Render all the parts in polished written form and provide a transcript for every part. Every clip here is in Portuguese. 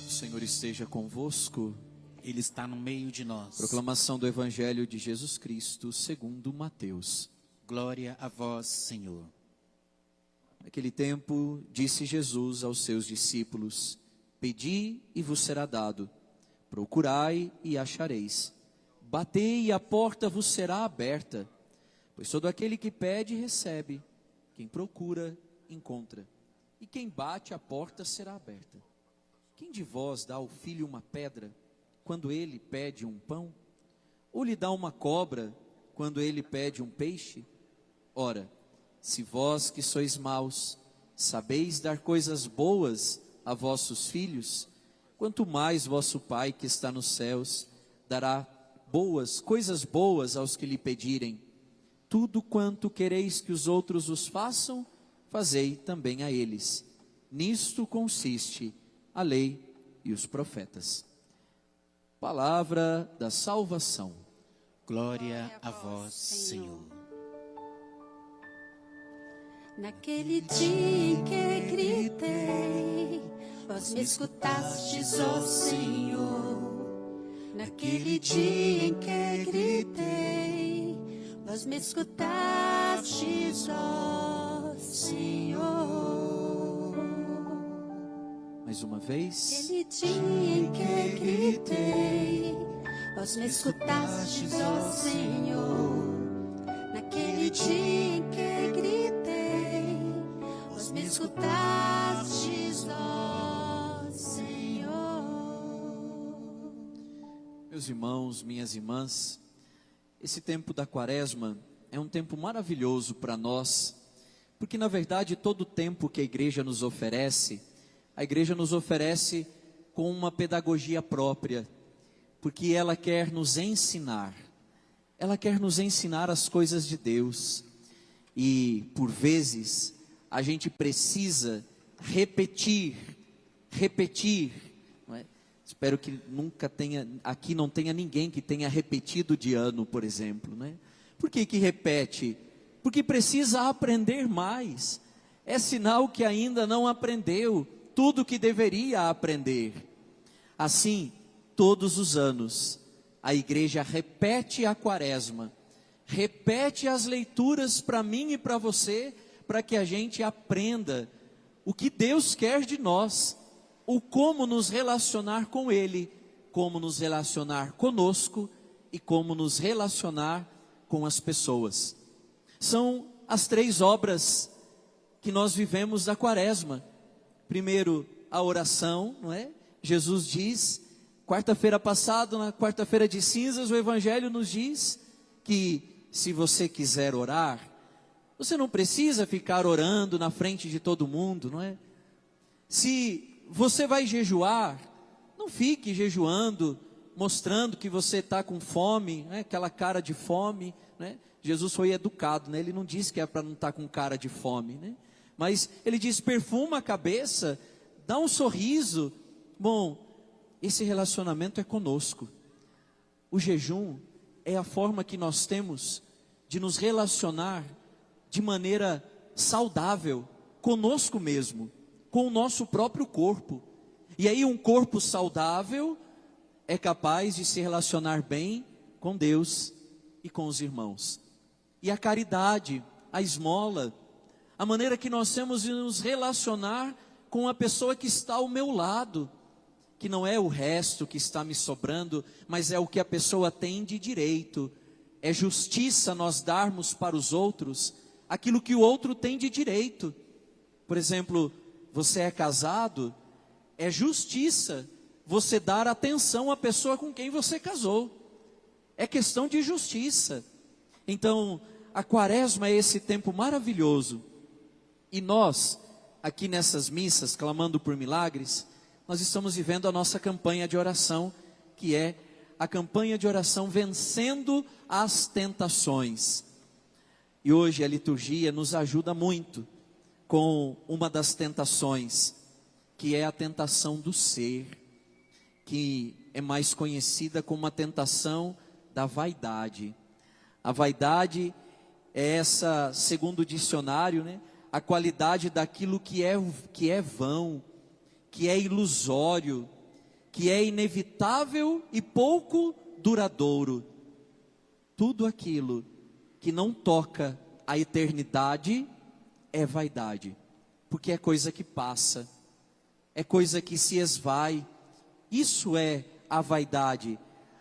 O Senhor esteja convosco. Ele está no meio de nós. Proclamação do Evangelho de Jesus Cristo segundo Mateus. Glória a vós, Senhor. Naquele tempo, disse Jesus aos seus discípulos: Pedi e vos será dado, procurai e achareis, batei e a porta vos será aberta. Pois todo aquele que pede, recebe, quem procura, encontra, e quem bate, a porta será aberta. Quem de vós dá ao filho uma pedra, quando ele pede um pão? Ou lhe dá uma cobra, quando ele pede um peixe? Ora, se vós que sois maus, sabeis dar coisas boas a vossos filhos, quanto mais vosso Pai que está nos céus dará coisas boas aos que lhe pedirem. Tudo quanto quereis que os outros os façam, fazei também a eles. Nisto consiste a lei e os profetas. Palavra da salvação. Glória a vós, Senhor. Naquele dia em que gritei, vós me escutastes, ó Senhor. Naquele dia em que gritei, vós me escutastes, ó Senhor. Mais uma vez. Naquele dia em que gritei, vós me escutastes, ó Senhor. Naquele dia em que gritei, vós me escutastes, ó Senhor. Meus irmãos, minhas irmãs, esse tempo da Quaresma é um tempo maravilhoso para nós, porque na verdade todo o tempo que a igreja nos oferece com uma pedagogia própria, porque ela quer nos ensinar as coisas de Deus, e por vezes a gente precisa repetir, não é? Espero que aqui não tenha ninguém que tenha repetido de ano, por exemplo, né? Por que repete? Porque precisa aprender mais, é sinal que ainda não aprendeu tudo o que deveria aprender. Assim, todos os anos, a igreja repete a Quaresma, repete as leituras para mim e para você, para que a gente aprenda o que Deus quer de nós, o como nos relacionar com Ele, como nos relacionar conosco e como nos relacionar com as pessoas. São as 3 obras que nós vivemos da Quaresma. Primeiro, a oração, não é? Jesus diz, quarta-feira passada, na quarta-feira de cinzas, o Evangelho nos diz que se você quiser orar, você não precisa ficar orando na frente de todo mundo, não é? Se você vai jejuar, não fique jejuando, mostrando que você está com fome, né? Aquela cara de fome, né? Jesus foi educado, né? Ele não disse que é para não estar com cara de fome, né? Mas ele diz, perfuma a cabeça, dá um sorriso. Bom, esse relacionamento é conosco. O jejum é a forma que nós temos de nos relacionar de maneira saudável, conosco mesmo, com o nosso próprio corpo. E aí um corpo saudável é capaz de se relacionar bem com Deus e com os irmãos. E a caridade, a esmola, a maneira que nós temos de nos relacionar com a pessoa que está ao meu lado, que não é o resto que está me sobrando, mas é o que a pessoa tem de direito. É justiça nós darmos para os outros aquilo que o outro tem de direito. Por exemplo, você é casado, é justiça você dar atenção à pessoa com quem você casou. É questão de justiça. Então, a Quaresma é esse tempo maravilhoso. E nós, aqui nessas missas, clamando por milagres, nós estamos vivendo a nossa campanha de oração, que é a campanha de oração vencendo as tentações. E hoje a liturgia nos ajuda muito com uma das tentações, que é a tentação do ser, que é mais conhecida como a tentação da vaidade. A vaidade é essa, segundo o dicionário, né, a qualidade daquilo que é vão, que é ilusório, que é inevitável e pouco duradouro. Tudo aquilo que não toca a eternidade é vaidade, porque é coisa que passa, é coisa que se esvai. Isso é a vaidade,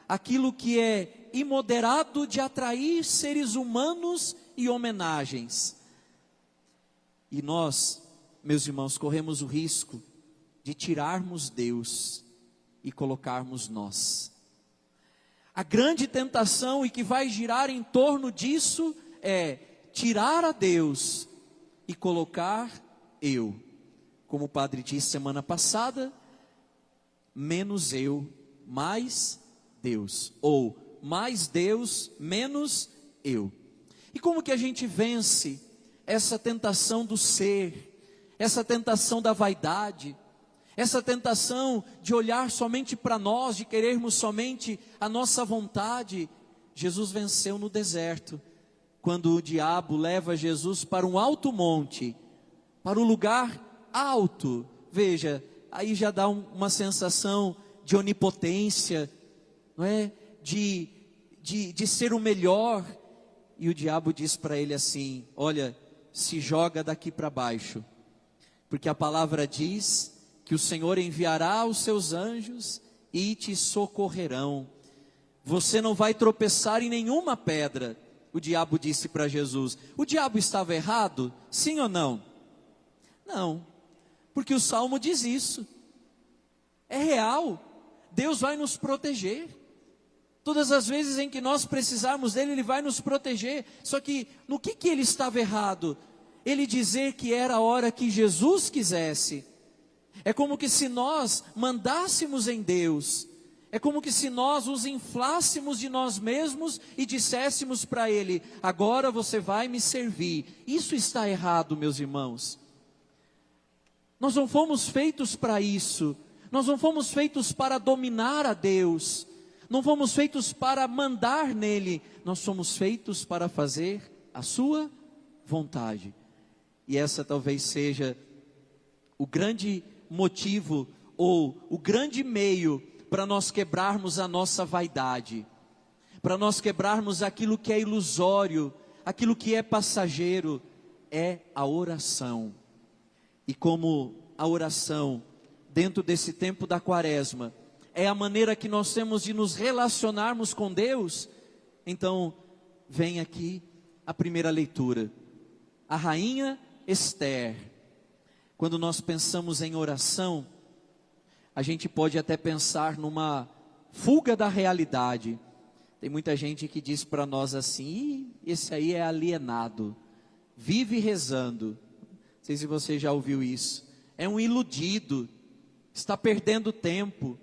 aquilo que é imoderado de atrair seres humanos e homenagens. E nós, meus irmãos, corremos o risco de tirarmos Deus e colocarmos nós. A grande tentação, e que vai girar em torno disso, é tirar a Deus e colocar eu. Como o padre disse semana passada, menos eu, mais Deus. Ou mais Deus, menos eu. E como que a gente vence essa tentação do ser, essa tentação da vaidade, essa tentação de olhar somente para nós, de querermos somente a nossa vontade? Jesus venceu no deserto, quando o diabo leva Jesus para um alto monte, para um lugar alto. Veja, aí já dá uma sensação de onipotência, não é? De ser o melhor. E o diabo diz para ele assim: olha, se joga daqui para baixo, porque a palavra diz que o Senhor enviará os seus anjos e te socorrerão. Você não vai tropeçar em nenhuma pedra. O diabo disse para Jesus. O diabo estava errado? Sim ou não? Não, porque o Salmo diz isso. É real. Deus vai nos proteger. Todas as vezes em que nós precisarmos dele, ele vai nos proteger. Só que no que ele estava errado? Ele dizer que era a hora que Jesus quisesse. É como que se nós mandássemos em Deus, é como que se nós nos inflássemos de nós mesmos e disséssemos para ele: agora você vai me servir. Isso está errado, meus irmãos. Nós não fomos feitos para isso. Nós não fomos feitos para dominar a Deus. Não fomos feitos para mandar nele. Nós somos feitos para fazer a sua vontade. E essa talvez seja o grande motivo, ou o grande meio para nós quebrarmos a nossa vaidade, para nós quebrarmos aquilo que é ilusório, aquilo que é passageiro, é a oração. E como a oração, dentro desse tempo da quaresma, é a maneira que nós temos de nos relacionarmos com Deus, então vem aqui a primeira leitura. A rainha Esther. Quando nós pensamos em oração, a gente pode até pensar numa fuga da realidade. Tem muita gente que diz para nós assim: esse aí é alienado, vive rezando. Não sei se você já ouviu isso. É um iludido, está perdendo tempo,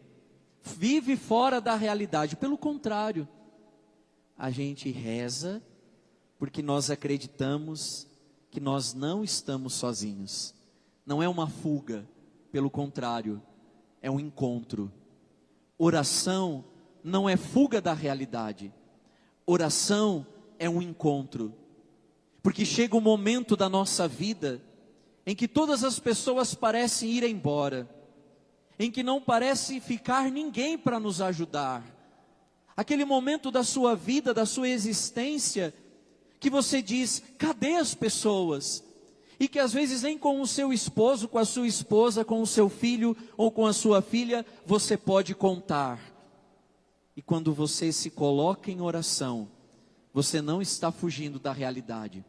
vive fora da realidade. Pelo contrário, a gente reza porque nós acreditamos que nós não estamos sozinhos. Não é uma fuga, pelo contrário, é um encontro. Oração não é fuga da realidade. Oração é um encontro. Porque chega um momento da nossa vida em que todas as pessoas parecem ir embora, em que não parece ficar ninguém para nos ajudar. Aquele momento da sua vida, da sua existência, que você diz: cadê as pessoas? E que às vezes nem com o seu esposo, com a sua esposa, com o seu filho ou com a sua filha, você pode contar. E quando você se coloca em oração, você não está fugindo da realidade.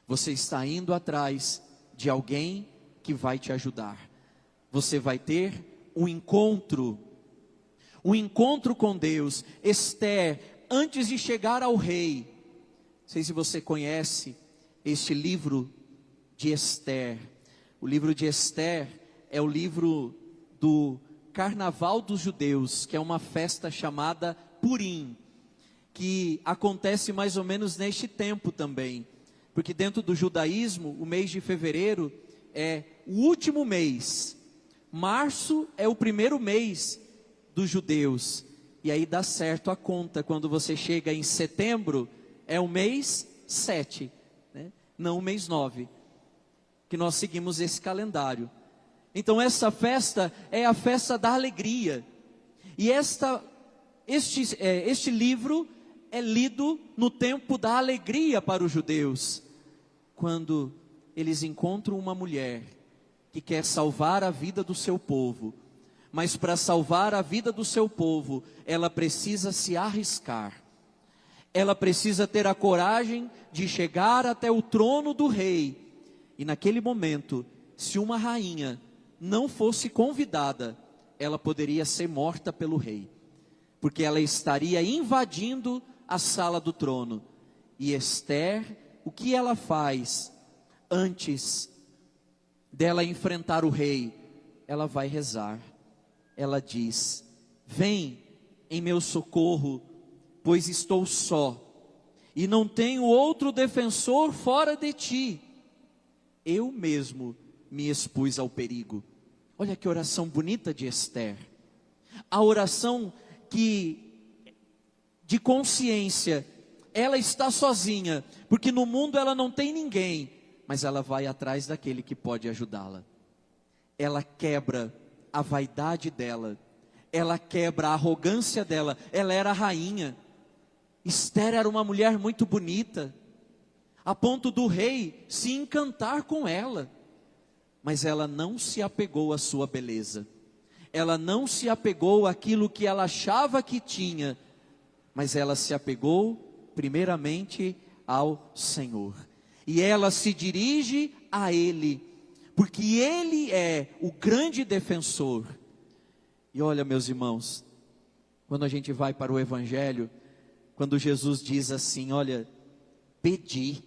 Você está indo atrás de alguém que vai te ajudar. Você vai ter um encontro com Deus. Esther, antes de chegar ao rei, não sei se você conhece este livro de Esther. O livro de Esther é o livro do Carnaval dos Judeus, que é uma festa chamada Purim, que acontece mais ou menos neste tempo também, porque dentro do judaísmo, o mês de fevereiro é o último mês, março é o primeiro mês dos judeus, e aí dá certo a conta, quando você chega em setembro, é o mês 7, né? Não o mês 9, que nós seguimos esse calendário. Então essa festa é a festa da alegria. E este livro é lido no tempo da alegria para os judeus, quando eles encontram uma mulher que quer salvar a vida do seu povo, mas para salvar a vida do seu povo, ela precisa se arriscar, ela precisa ter a coragem de chegar até o trono do rei, e naquele momento, se uma rainha não fosse convidada, ela poderia ser morta pelo rei, porque ela estaria invadindo a sala do trono. E Esther, o que ela faz antes dela enfrentar o rei? Ela vai rezar. Ela diz: vem em meu socorro, pois estou só, e não tenho outro defensor fora de ti. Eu mesmo me expus ao perigo. Olha que oração bonita de Esther. A oração de consciência, ela está sozinha, porque no mundo ela não tem ninguém, mas ela vai atrás daquele que pode ajudá-la. Ela quebra a vaidade dela, ela quebra a arrogância dela. Ela era a rainha. Esther era uma mulher muito bonita, a ponto do rei se encantar com ela, mas ela não se apegou à sua beleza, ela não se apegou àquilo que ela achava que tinha, mas ela se apegou primeiramente ao Senhor, e ela se dirige a Ele, porque Ele é o grande defensor. E olha, meus irmãos, quando a gente vai para o Evangelho, quando Jesus diz assim: olha, pedi,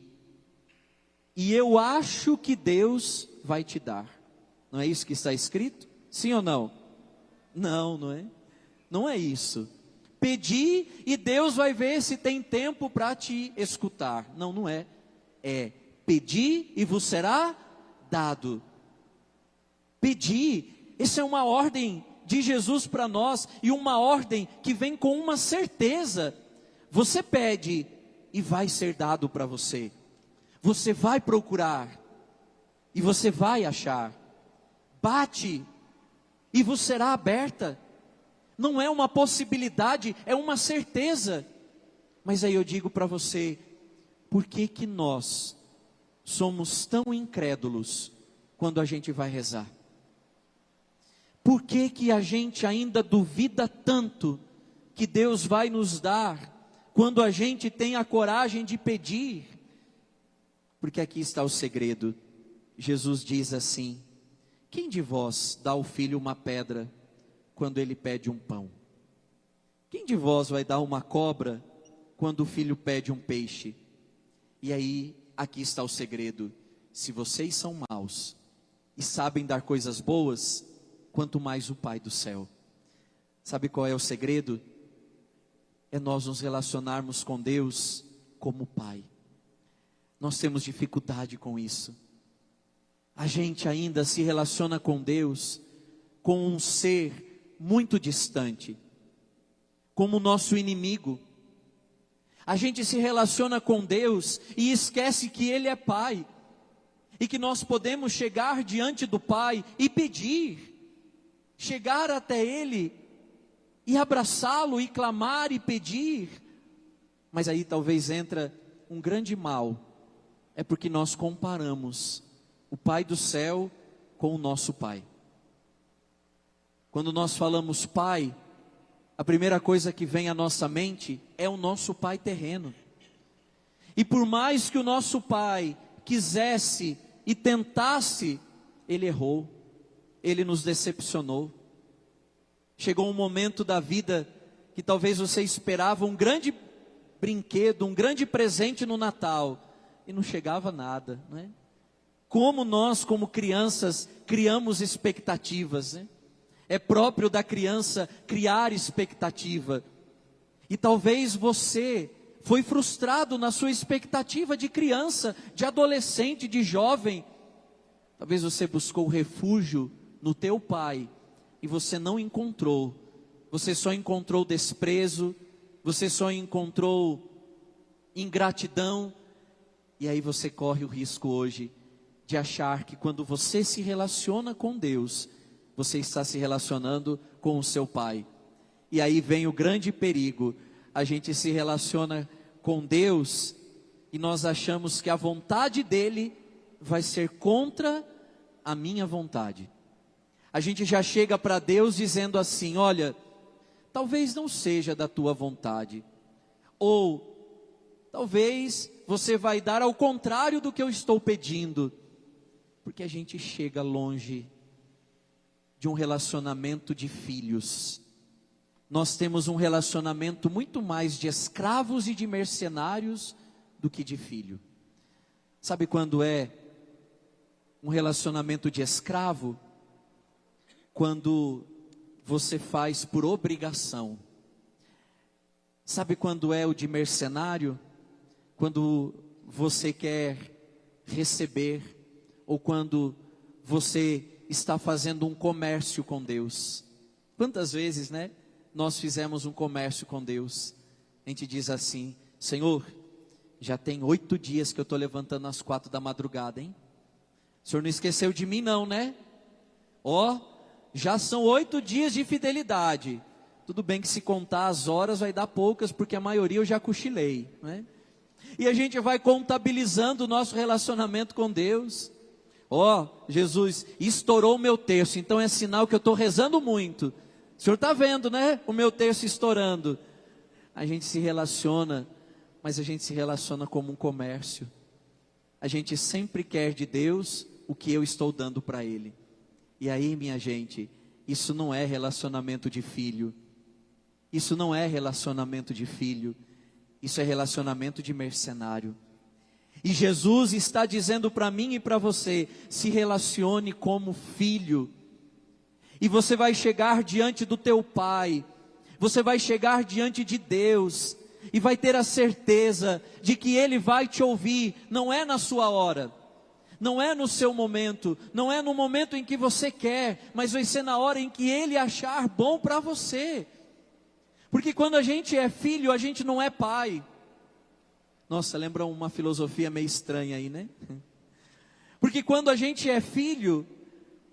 e eu acho que Deus vai te dar. Não é isso que está escrito? Sim ou não? Não, não é? Não é isso. Pedi e Deus vai ver se tem tempo para te escutar. Não, não é. É pedi e vos será dado. Pedi, essa é uma ordem de Jesus para nós, e uma ordem que vem com uma certeza. Você pede e vai ser dado para você. Você vai procurar e você vai achar. Bate e vos será aberta. Não é uma possibilidade, é uma certeza. Mas aí eu digo para você, por que que nós somos tão incrédulos quando a gente vai rezar? Por que que a gente ainda duvida tanto que Deus vai nos dar quando a gente tem a coragem de pedir? Porque aqui está o segredo. Jesus diz assim: quem de vós dá ao filho uma pedra quando ele pede um pão? Quem de vós vai dar uma cobra quando o filho pede um peixe? E aí, aqui está o segredo: se vocês são maus e sabem dar coisas boas, quanto mais o Pai do céu. Sabe qual é o segredo? É nós nos relacionarmos com Deus como Pai. Nós temos dificuldade com isso. A gente ainda se relaciona com Deus com um ser muito distante, como o nosso inimigo. A gente se relaciona com Deus e esquece que Ele é Pai, e que nós podemos chegar diante do Pai e pedir, chegar até Ele e abraçá-lo e clamar e pedir. Mas aí talvez entra um grande mal, é porque nós comparamos o Pai do céu com o nosso Pai. Quando nós falamos Pai, a primeira coisa que vem à nossa mente é o nosso Pai terreno. E por mais que o nosso Pai quisesse e tentasse, Ele errou, Ele nos decepcionou. Chegou um momento da vida que talvez você esperava um grande brinquedo, um grande presente no Natal, e não chegava nada, não é? Como nós, como crianças, criamos expectativas, né? É próprio da criança criar expectativa. E talvez você foi frustrado na sua expectativa de criança, de adolescente, de jovem. Talvez você buscou refúgio no teu pai e você não encontrou. Você só encontrou desprezo, você só encontrou ingratidão. E aí você corre o risco hoje de achar que quando você se relaciona com Deus, você está se relacionando com o seu Pai. E aí vem o grande perigo: a gente se relaciona com Deus e nós achamos que a vontade dele vai ser contra a minha vontade. A gente já chega para Deus dizendo assim: olha, talvez não seja da tua vontade, ou talvez você vai dar ao contrário do que eu estou pedindo, porque a gente chega longe de um relacionamento de filhos. Nós temos um relacionamento muito mais de escravos e de mercenários do que de filho. Sabe quando é um relacionamento de escravo? Quando você faz por obrigação. Sabe quando é o de mercenário? Quando você quer receber, ou quando você está fazendo um comércio com Deus. Quantas vezes, né, nós fizemos um comércio com Deus? A gente diz assim: Senhor, já tem 8 dias que eu estou levantando às 4 da madrugada, hein? O Senhor não esqueceu de mim não, né? Já são 8 dias de fidelidade. Tudo bem que se contar as horas vai dar poucas, porque a maioria eu já cochilei, né? E a gente vai contabilizando o nosso relacionamento com Deus. Jesus, estourou o meu terço, então é sinal que eu estou rezando muito. O Senhor está vendo, né? O meu terço estourando. A gente se relaciona, mas a gente se relaciona como um comércio. A gente sempre quer de Deus o que eu estou dando para Ele. E aí, minha gente, isso não é relacionamento de filho. Isso não é relacionamento de filho. Isso é relacionamento de mercenário. E Jesus está dizendo para mim e para você: se relacione como filho. E você vai chegar diante do teu Pai. Você vai chegar diante de Deus. E vai ter a certeza de que Ele vai te ouvir. Não é na sua hora. Não é no seu momento, não é no momento em que você quer, mas vai ser na hora em que Ele achar bom para você. Porque quando a gente é filho, a gente não é pai. Nossa, lembra uma filosofia meio estranha aí, né? Porque quando a gente é filho,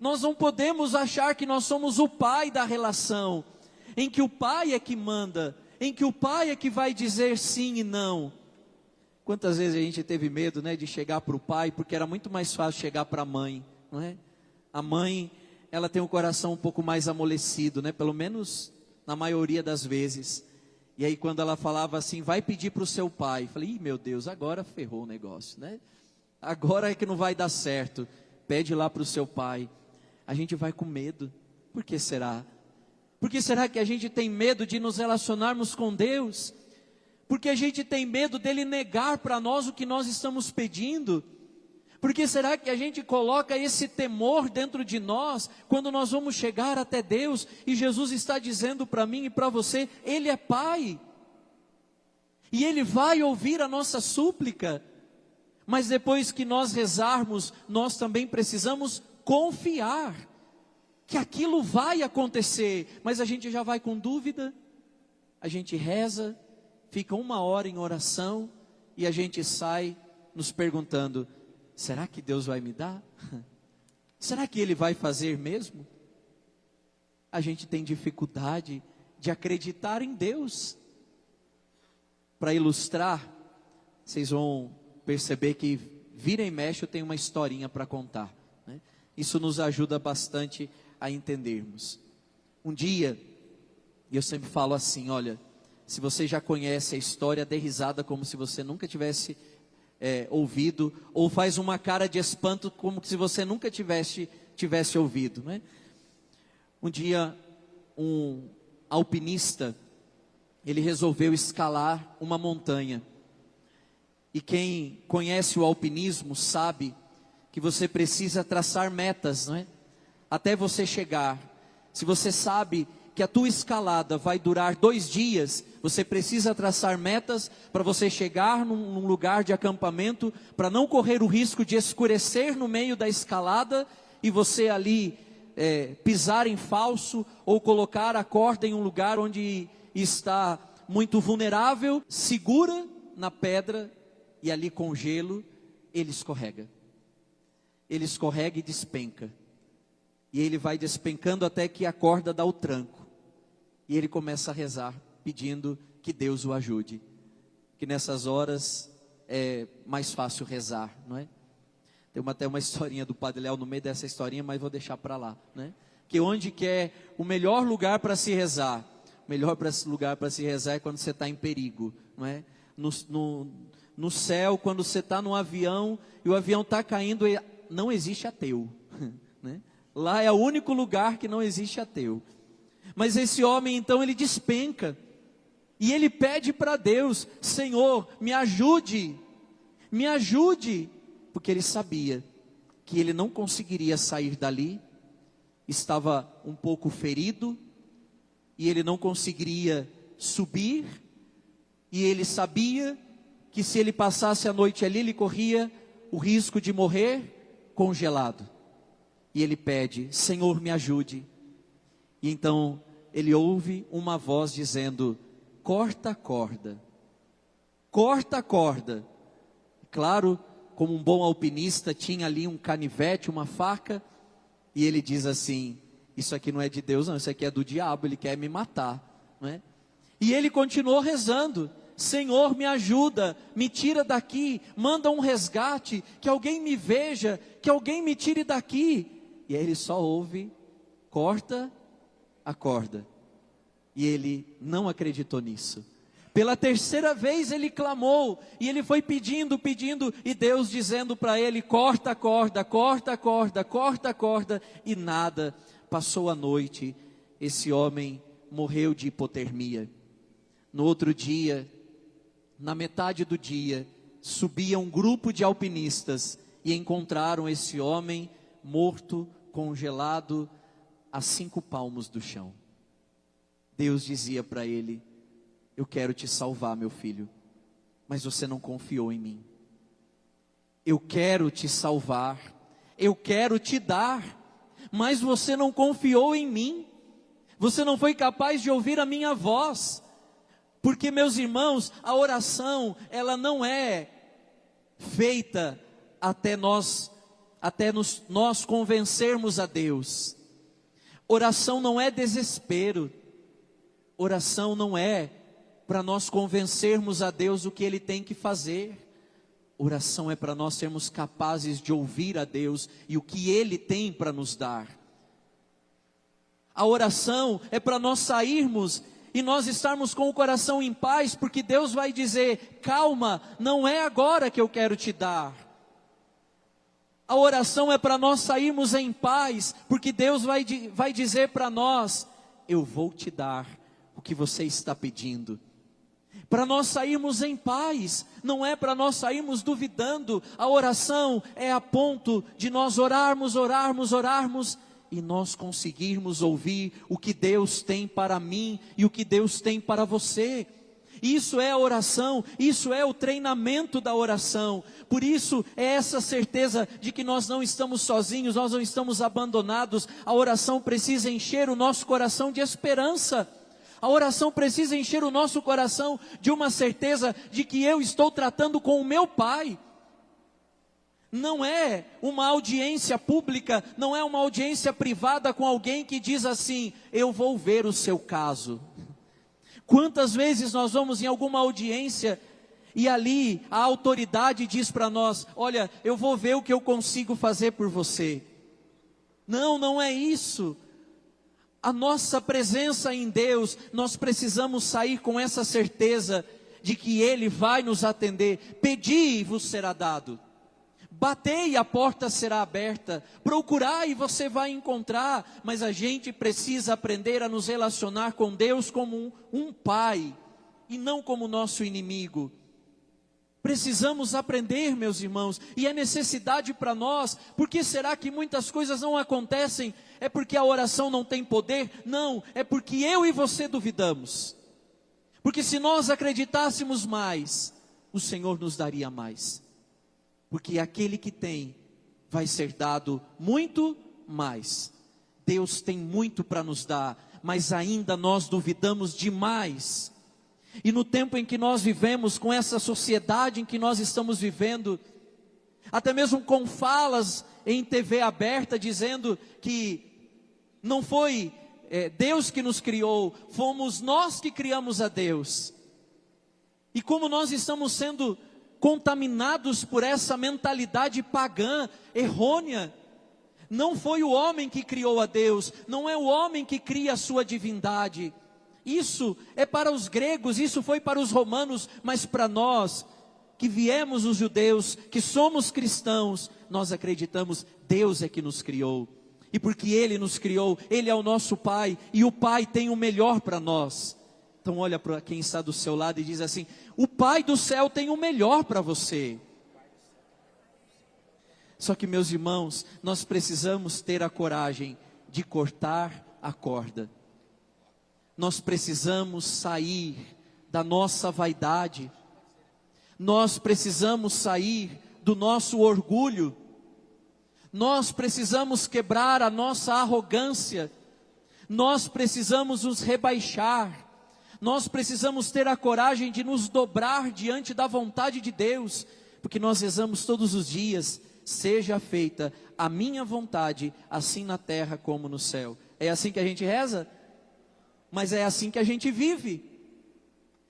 nós não podemos achar que nós somos o pai da relação, em que o pai é que manda, em que o pai é que vai dizer sim e não. Quantas vezes a gente teve medo, né, de chegar para o pai, porque era muito mais fácil chegar para a mãe, não é? A mãe, ela tem o coração um pouco mais amolecido, né, pelo menos na maioria das vezes. E aí quando ela falava assim: vai pedir para o seu pai, eu falei: ih, meu Deus, agora ferrou o negócio, né? Agora é que não vai dar certo. Pede lá para o seu pai. A gente vai com medo. Por que será? Por que será que a gente tem medo de nos relacionarmos com Deus? Porque a gente tem medo dele negar para nós o que nós estamos pedindo. Por que será que a gente coloca esse temor dentro de nós, quando nós vamos chegar até Deus, e Jesus está dizendo para mim e para você: Ele é Pai, e Ele vai ouvir a nossa súplica, mas depois que nós rezarmos, nós também precisamos confiar, que aquilo vai acontecer, mas a gente já vai com dúvida, a gente reza, fica 1 hora em oração, e a gente sai nos perguntando: será que Deus vai me dar? Será que Ele vai fazer mesmo? A gente tem dificuldade de acreditar em Deus. Para ilustrar, vocês vão perceber que vira e mexe eu tenho uma historinha para contar, né? Isso nos ajuda bastante a entendermos. Um dia, eu sempre falo assim: olha, se você já conhece a história, dê risada como se você nunca tivesse ouvido, ou faz uma cara de espanto como se você nunca tivesse ouvido, né? Um dia, um alpinista, ele resolveu escalar uma montanha. E quem conhece o alpinismo sabe que você precisa traçar metas, não é? Até você chegar. Se você sabe que a tua escalada vai durar 2 dias, você precisa traçar metas para você chegar num lugar de acampamento, para não correr o risco de escurecer no meio da escalada e você ali pisar em falso, ou colocar a corda em um lugar onde está muito vulnerável, segura na pedra, e ali com gelo ele escorrega. ele escorrega e despenca. E ele vai despencando até que a corda dá o tranco. E ele começa a rezar, pedindo que Deus o ajude. Que nessas horas é mais fácil rezar, não é? Tem até uma historinha do Padre Léo no meio dessa historinha, mas vou deixar para lá, né? Que onde que é o melhor lugar para se rezar? O melhor lugar para se rezar é quando você está em perigo, não é? No céu, quando você está num avião e o avião está caindo, não existe ateu, né? Lá é o único lugar que não existe ateu. Mas esse homem então ele despenca e ele pede para Deus: Senhor, me ajude, porque ele sabia que ele não conseguiria sair dali, estava um pouco ferido, e ele não conseguiria subir, e ele sabia que se ele passasse a noite ali, ele corria o risco de morrer congelado. E ele pede: Senhor, me ajude. E então ele ouve uma voz dizendo: corta a corda, corta a corda. Claro, como um bom alpinista, tinha ali um canivete, uma faca, e ele diz assim: isso aqui não é de Deus não, isso aqui é do diabo, ele quer me matar, não é? E ele continuou rezando: Senhor, me ajuda, me tira daqui, manda um resgate, que alguém me veja, que alguém me tire daqui. E aí ele só ouve: corta a corda. E ele não acreditou nisso. Pela terceira vez ele clamou, e ele foi pedindo, e Deus dizendo para ele: corta a corda, corta a corda, corta a corda, e nada. Passou a noite, esse homem morreu de hipotermia. No outro dia, na metade do dia, subia um grupo de alpinistas e encontraram esse homem morto, congelado, a 5 palmos do chão. Deus dizia para ele: eu quero te salvar, meu filho, mas você não confiou em mim. Eu quero te salvar, eu quero te dar, mas você não confiou em mim. Você não foi capaz de ouvir a minha voz. Porque, meus irmãos, a oração, ela não é feita até nós convencermos a Deus. Oração não é desespero. Oração não é para nós convencermos a Deus o que Ele tem que fazer. Oração é para nós sermos capazes de ouvir a Deus e o que Ele tem para nos dar. A oração é para nós sairmos e nós estarmos com o coração em paz, porque Deus vai dizer: calma, não é agora que eu quero te dar. A oração é para nós sairmos em paz, porque Deus vai dizer para nós: eu vou te dar o que você está pedindo. Para nós sairmos em paz, não é para nós sairmos duvidando. A oração é a ponto de nós orarmos e nós conseguirmos ouvir o que Deus tem para mim e o que Deus tem para você. Isso é a oração, isso é o treinamento da oração. Por isso é essa certeza de que nós não estamos sozinhos, nós não estamos abandonados. A oração precisa encher o nosso coração de esperança. A oração precisa encher o nosso coração de uma certeza de que eu estou tratando com o meu Pai. Não é uma audiência pública, não é uma audiência privada com alguém que diz assim: eu vou ver o seu caso. Quantas vezes nós vamos em alguma audiência e ali a autoridade diz para nós: olha, eu vou ver o que eu consigo fazer por você. Não, não é isso. A nossa presença em Deus, nós precisamos sair com essa certeza de que Ele vai nos atender. Pedi e vos será dado. Batei e a porta será aberta. Procurai e você vai encontrar. Mas a gente precisa aprender a nos relacionar com Deus como um pai e não como nosso inimigo. Precisamos aprender, meus irmãos, e é necessidade para nós. Por que será que muitas coisas não acontecem? É porque a oração não tem poder? Não, é porque eu e você duvidamos. Porque se nós acreditássemos mais, o Senhor nos daria mais. Porque aquele que tem, vai ser dado muito mais. Deus tem muito para nos dar, mas ainda nós duvidamos demais. E no tempo em que nós vivemos, com essa sociedade em que nós estamos vivendo, até mesmo com falas em TV aberta dizendo que não foi Deus que nos criou, fomos nós que criamos a Deus. E como nós estamos sendo contaminados por essa mentalidade pagã, errônea. Não foi o homem que criou a Deus, não é o homem que cria a sua divindade. Isso é para os gregos, isso foi para os romanos, mas para nós, que viemos os judeus, que somos cristãos, nós acreditamos, Deus é que nos criou. E porque Ele nos criou, Ele é o nosso Pai, e o Pai tem o melhor para nós. Então olha para quem está do seu lado e diz assim: o Pai do céu tem o melhor para você. Só que, meus irmãos, nós precisamos ter a coragem de cortar a corda. Nós precisamos sair da nossa vaidade. Nós precisamos sair do nosso orgulho. Nós precisamos quebrar a nossa arrogância. Nós precisamos nos rebaixar. Nós precisamos ter a coragem de nos dobrar diante da vontade de Deus, porque nós rezamos todos os dias: seja feita a minha vontade, assim na terra como no céu. É assim que a gente reza? Mas é assim que a gente vive.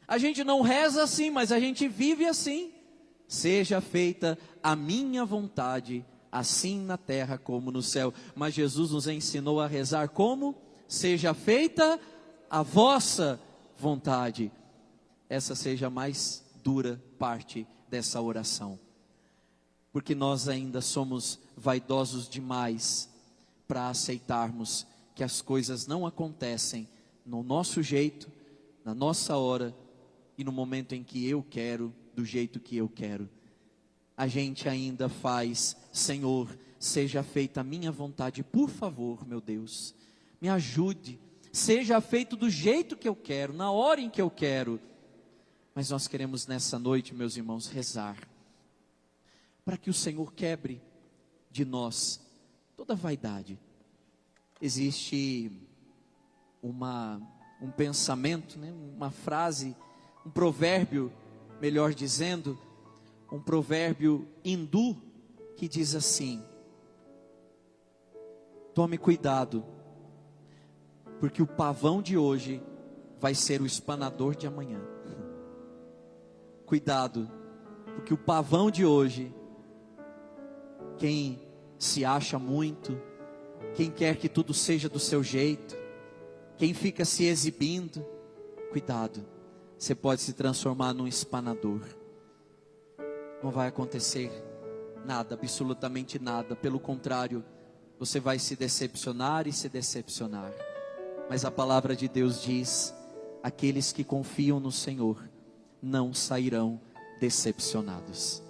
A gente não reza assim, mas a gente vive assim. Seja feita a minha vontade, assim na terra como no céu. Mas Jesus nos ensinou a rezar como? Seja feita a vossa vontade. Essa seja a mais dura parte dessa oração. Porque nós ainda somos vaidosos demais para aceitarmos que as coisas não acontecem no nosso jeito, na nossa hora e no momento em que eu quero, do jeito que eu quero. A gente ainda faz: Senhor, seja feita a minha vontade, por favor, meu Deus, me ajude, seja feito do jeito que eu quero, na hora em que eu quero. Mas nós queremos nessa noite, meus irmãos, rezar para que o Senhor quebre de nós toda vaidade. Existe um pensamento, né? Uma frase, um provérbio, melhor dizendo, um provérbio hindu que diz assim: tome cuidado, porque o pavão de hoje vai ser o espanador de amanhã. Cuidado, porque o pavão de hoje, quem se acha muito, quem quer que tudo seja do seu jeito, quem fica se exibindo, cuidado, você pode se transformar num espanador. Não vai acontecer nada, absolutamente nada, pelo contrário, você vai se decepcionar e se decepcionar. Mas a palavra de Deus diz: aqueles que confiam no Senhor não sairão decepcionados.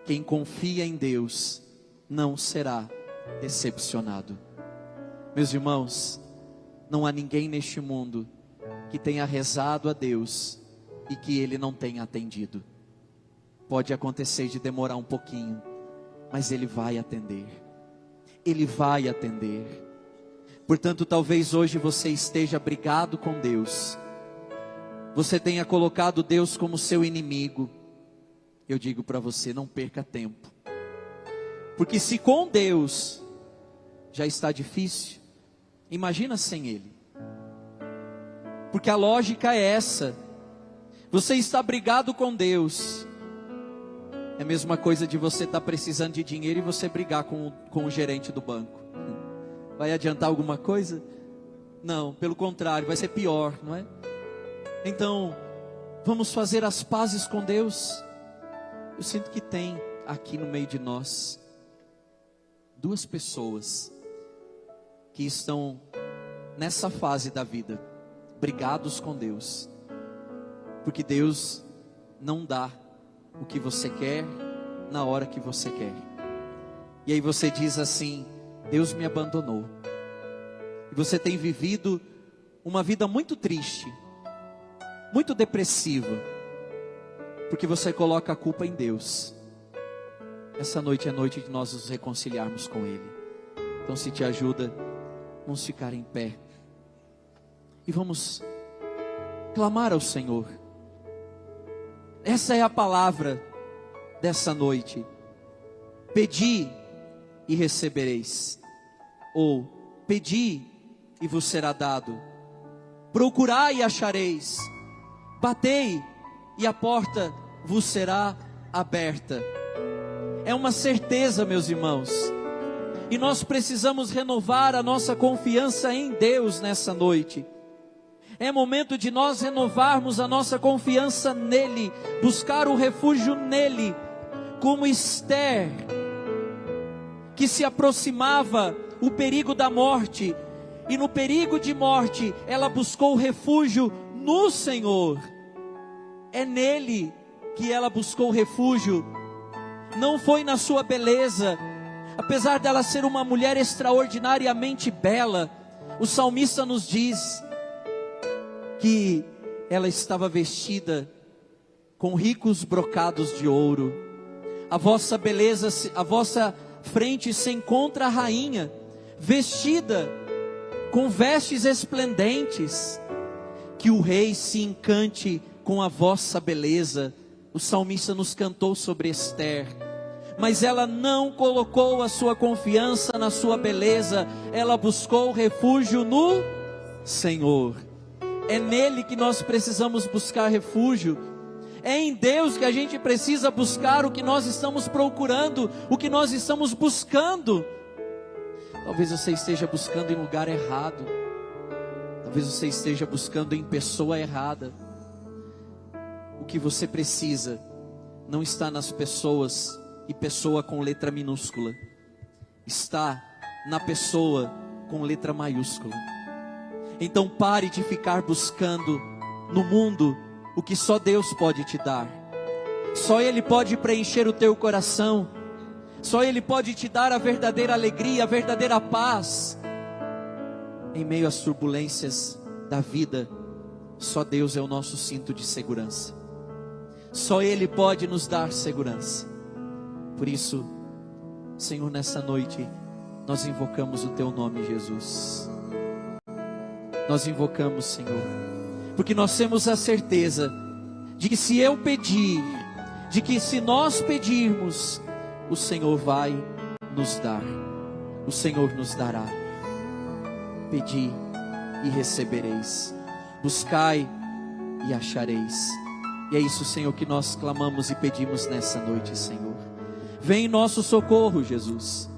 Quem confia em Deus não será decepcionado. Meus irmãos, não há ninguém neste mundo que tenha rezado a Deus e que Ele não tenha atendido. Pode acontecer de demorar um pouquinho, mas Ele vai atender. Ele vai atender. Portanto, talvez hoje você esteja brigado com Deus. Você tenha colocado Deus como seu inimigo. Eu digo para você, não perca tempo. Porque se com Deus já está difícil, imagina sem Ele. Porque a lógica é essa: você está brigado com Deus. É a mesma coisa de você estar precisando de dinheiro e você brigar com o gerente do banco. Vai adiantar alguma coisa? Não, pelo contrário, vai ser pior, não é? Então, vamos fazer as pazes com Deus. Eu sinto que tem aqui no meio de nós duas pessoas que estão nessa fase da vida, brigados com Deus, porque Deus não dá o que você quer na hora que você quer. E aí você diz assim: Deus me abandonou. E você tem vivido uma vida muito triste, muito depressiva, porque você coloca a culpa em Deus. Essa noite é a noite de nós nos reconciliarmos com Ele. Então, se te ajuda, vamos ficar em pé e vamos clamar ao Senhor. Essa é a palavra dessa noite. Pedi e recebereis. Ou pedi e vos será dado. Procurai e achareis. Batei e a porta vos será aberta. É uma certeza, meus irmãos. E nós precisamos renovar a nossa confiança em Deus nessa noite. É momento de nós renovarmos a nossa confiança nele, buscar o refúgio nele, como Esther, que se aproximava o perigo da morte, e no perigo de morte, ela buscou refúgio no Senhor. É nele que ela buscou refúgio, não foi na sua beleza. Apesar dela ser uma mulher extraordinariamente bela, o salmista nos diz que ela estava vestida com ricos brocados de ouro. A vossa beleza, a vossa frente se encontra a rainha, vestida com vestes esplendentes. Que o rei se encante com a vossa beleza. O salmista nos cantou sobre Esther. Mas ela não colocou a sua confiança na sua beleza, ela buscou refúgio no Senhor. É nele que nós precisamos buscar refúgio. É em Deus que a gente precisa buscar o que nós estamos procurando, o que nós estamos buscando. Talvez você esteja buscando em lugar errado. Talvez você esteja buscando em pessoa errada. O que você precisa não está nas pessoas, e pessoa com letra minúscula, está na pessoa com letra maiúscula. Então pare de ficar buscando no mundo o que só Deus pode te dar. Só Ele pode preencher o teu coração. Só Ele pode te dar a verdadeira alegria, a verdadeira paz. Em meio às turbulências da vida, só Deus é o nosso cinto de segurança. Só Ele pode nos dar segurança. Por isso, Senhor, nessa noite, nós invocamos o Teu nome, Jesus. Nós invocamos, Senhor, porque nós temos a certeza de que se eu pedir, de que se nós pedirmos, o Senhor vai nos dar, o Senhor nos dará. Pedi e recebereis, buscai e achareis. E é isso, Senhor, que nós clamamos e pedimos nessa noite, Senhor. Vem em nosso socorro, Jesus.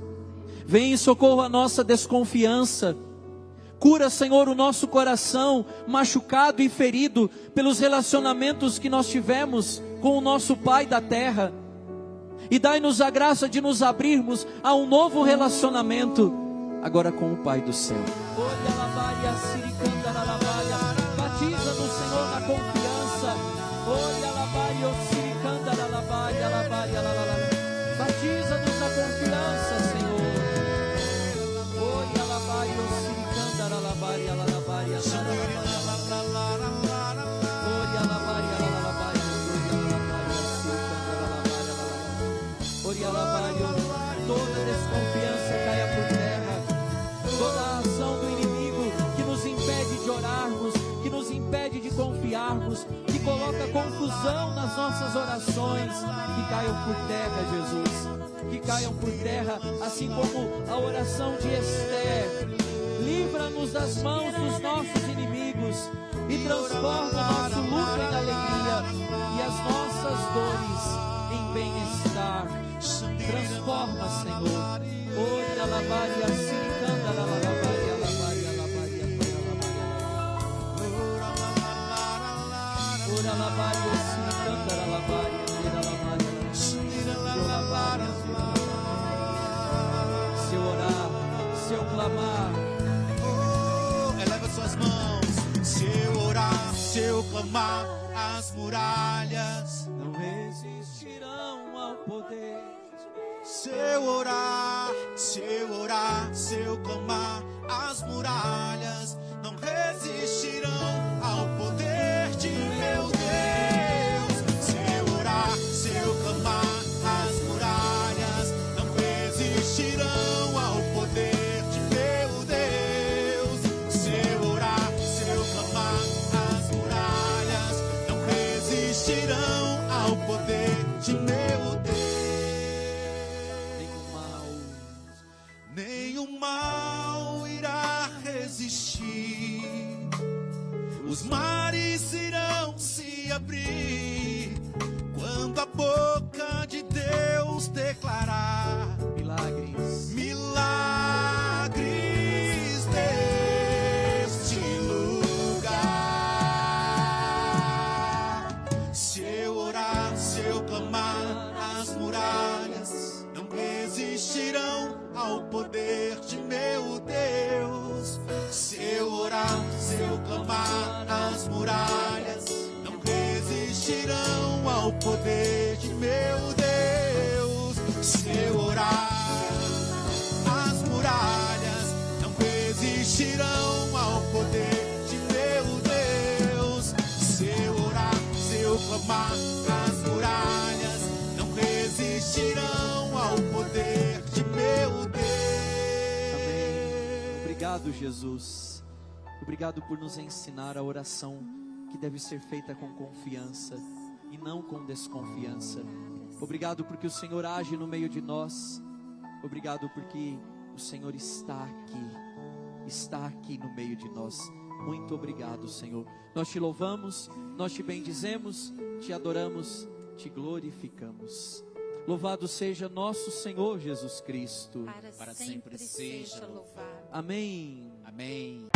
Vem em socorro à nossa desconfiança. Cura, Senhor, o nosso coração machucado e ferido pelos relacionamentos que nós tivemos com o nosso Pai da terra. E dai-nos a graça de nos abrirmos a um novo relacionamento, agora com o Pai do céu. Batiza-nos, Senhor, na confiança. Batiza-nos na confiança, Senhor. Toda desconfiança caia por terra. Toda a ação do inimigo que nos impede de orarmos, que nos impede de confiarmos, que coloca confusão nas nossas orações, que caiam por terra, Jesus. Que caiam por terra, assim como a oração de Esther. Livra-nos das mãos dos nossos inimigos e transforma o nosso luto em alegria e as nossas dores em bem-estar. Transforma, Senhor. Ora lavaria siricanda la lavaria lavaria lavaria ora lavaria siricanda la lavaria se eu orar, se eu clamar, eleva suas mãos. Se eu orar, se eu clamar, as muralhas não resistirão ao poder. Se eu orar, se eu orar, se eu clamar, as muralhas não resistirão ao poder de meu Deus. Se eu orar, se eu clamar, as muralhas não resistirão ao poder de meu Deus. Se eu orar, se eu clamar, as muralhas não resistirão ao poder de meu Deus. nenhum mal irá resistir. Os mares irão se abrir quando a boca de Deus declarar Milagres. milagres neste lugar. Se eu orar, se eu clamar, as muralhas não resistirão ao poder de meu Deus. Se eu orar, se eu clamar, as muralhas não resistirão ao poder de meu Deus. Se eu orar, as muralhas não resistirão ao poder de meu Deus. Se eu orar, se eu clamar, as muralhas não resistirão ao poder de meu Deus. Obrigado, Jesus. Obrigado por nos ensinar a oração que deve ser feita com confiança e não com desconfiança. Obrigado porque o Senhor age no meio de nós. Obrigado porque o Senhor está aqui no meio de nós. Muito obrigado, Senhor. Nós te louvamos, nós te bendizemos, te adoramos, te glorificamos. Louvado seja nosso Senhor Jesus Cristo. Para sempre seja louvado. Amém. Amém.